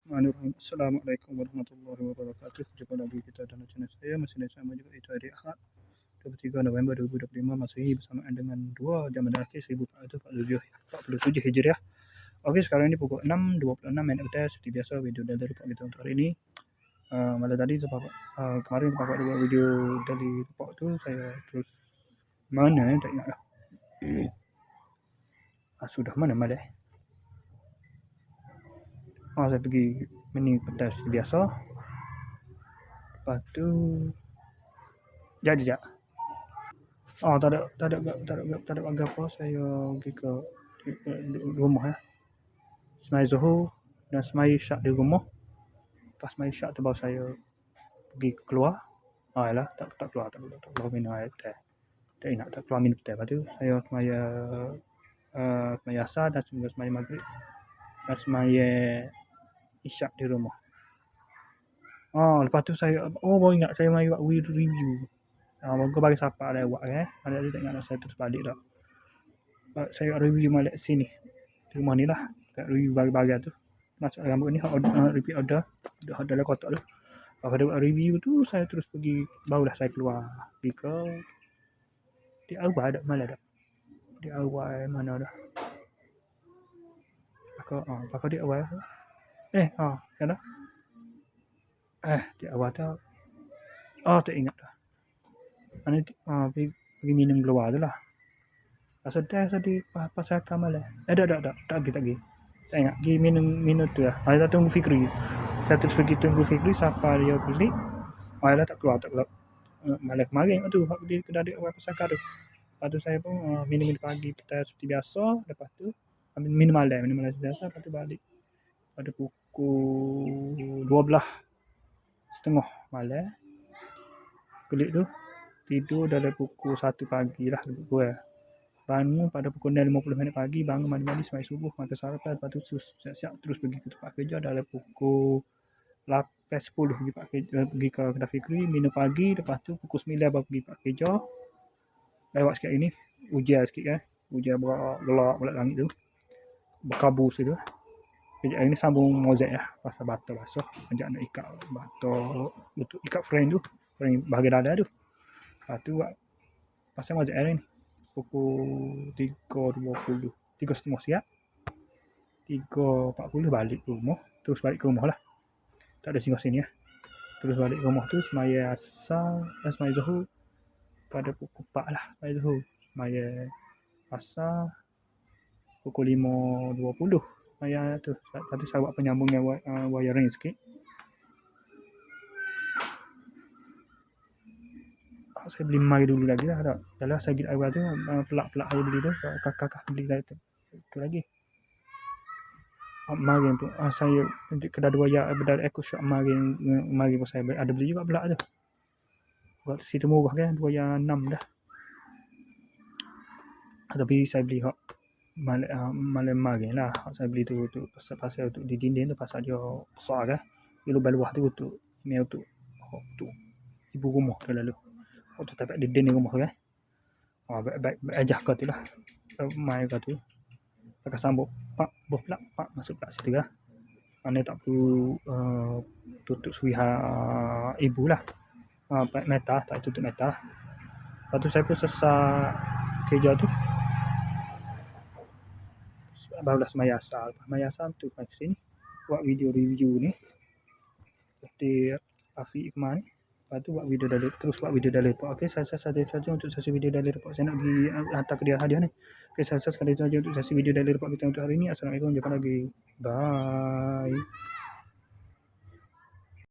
Bismillahirrahmanirrahim. Assalamualaikum warahmatullahi wabarakatuh. Jumpa lagi kita dalam channel saya. Masih sama juga itu hari Ahad 23 November 2025 Masehi bersamaan dengan 2 Jamadah Akhir 1447 Hijriah. Okey, sekarang ini pukul 6.26 minit UTS. Seperti biasa video dari report kita untuk hari ini. Malam tadi sebab kemarin Bapak buat video dari report tu, saya terus mana tak ingat lah. Sudah mana malam? Saya pergi mini petas seperti biasa. Lepas tu jadi tak? Tak ada apa. Saya pergi ke rumah ya. Semai Zuhur dan semai Syak di rumah. Pas semai Syak tu baru saya pergi keluar. Yalah, tak keluar minum air teh. Tak ingat tak keluar minum teh. Lepas tu saya semaya asar dan semaya maghrib dan semaya isyak di rumah. Lepas tu saya baru ingat saya mai buat review. Moga bagi siapa ada buat kan. Ada tak ingat saya terus balik dah. Saya review balik sini. Di rumah ni lah. Review bagi tu. Masuk rambut ni repeat order. Dah dalam kotak tu. Lepas dia buat review tu saya terus pergi, barulah saya keluar pergi ke DIY ada mana dah. DIY mana dah. Pakai DIY. Ya dah. DIY tu. Tak ingat dah. Pergi minum keluar tu lah. Sedih pasal kamal lah. Tak lagi. Tak ingat. Pergi minum tu lah. Saya tunggu Fikri. Saya terus pergi tunggu Fikri sampai dia klik. Malah tak keluar. Malah kemarin tu dia kena ada orang pesakar tu. Lepas tu saya pun minum pagi petai seperti biasa. Lepas tu minum malam biasa. Lepas tu balik pada pukul 12:30 malam. Klik tu tidur dari pukul 1 pagi lah lebih kurang. Bangun pada pukul 6.50 pagi, bangun mandi semai subuh, makan sarapan, lepas tu siap-siap terus pergi ke tempat kerja dari pukul 8.10 pergi ke kedai Fikri, minum pagi, lepas tu pukul 9 baru pergi tempat kerja. Lewat sikit ini, hujan sikit kan, hujan gelap pula langit tu, berkabut situ. Kejap ini sambung mozek ya, pasal bata basah, ajak nak ikat bata untuk ikat frame tu, frame bahagian dada tu. Lepas tu buat pasal mozek hari ni. Pukul 3.20, 3.30 siap. 3.40 balik ke rumah. Terus balik ke rumah lah. Tak ada singgah sini ya. Terus balik ke rumah tu semaya asar dan semaya zuhur. Pada pukul 4 lah semaya zuhur. Semaya asar pukul 5.20 semaya tu. Lepas tu saya buat penyambungnya wiring sikit. Saya beli mai dulu lagi lah. Dalam saya beli awal tu pelak saya beli tu, kakak beli tu lagi. Marin tu saya kedai dua ya bedal eco shop marin pun saya ada beli juga pelak tu. Buat situ murah kan 2 yang 6 dah. Tapi saya beli hak malam marin lah. Saya beli tu pasal untuk di dinding tu pasal dia besar kan. Dia lubang luah tu untuk ibu rumah tu lalu. Waktu tapak dinding rumah kan. Baik ajak kau tu lah. Mai kau tu. Pakai sambung pak masuk plak situ lah. Mana tak perlu tutup suiha ibu lah. Meta tak tutup meta. Lepas tu saya pun selesai kerja tu. Barulah semaya asar. Semaya asar tu mai sini buat video review ni. Seperti Afiq Ikman. Lepas tu buat video dari report. Okey, saya saja untuk sesi video dari report. Saya nak pergi hantar ke dia hadiah ni. Okey, saya sekali saja untuk sesi video dari report kita untuk hari ini. Assalamualaikum, jumpa lagi. Bye.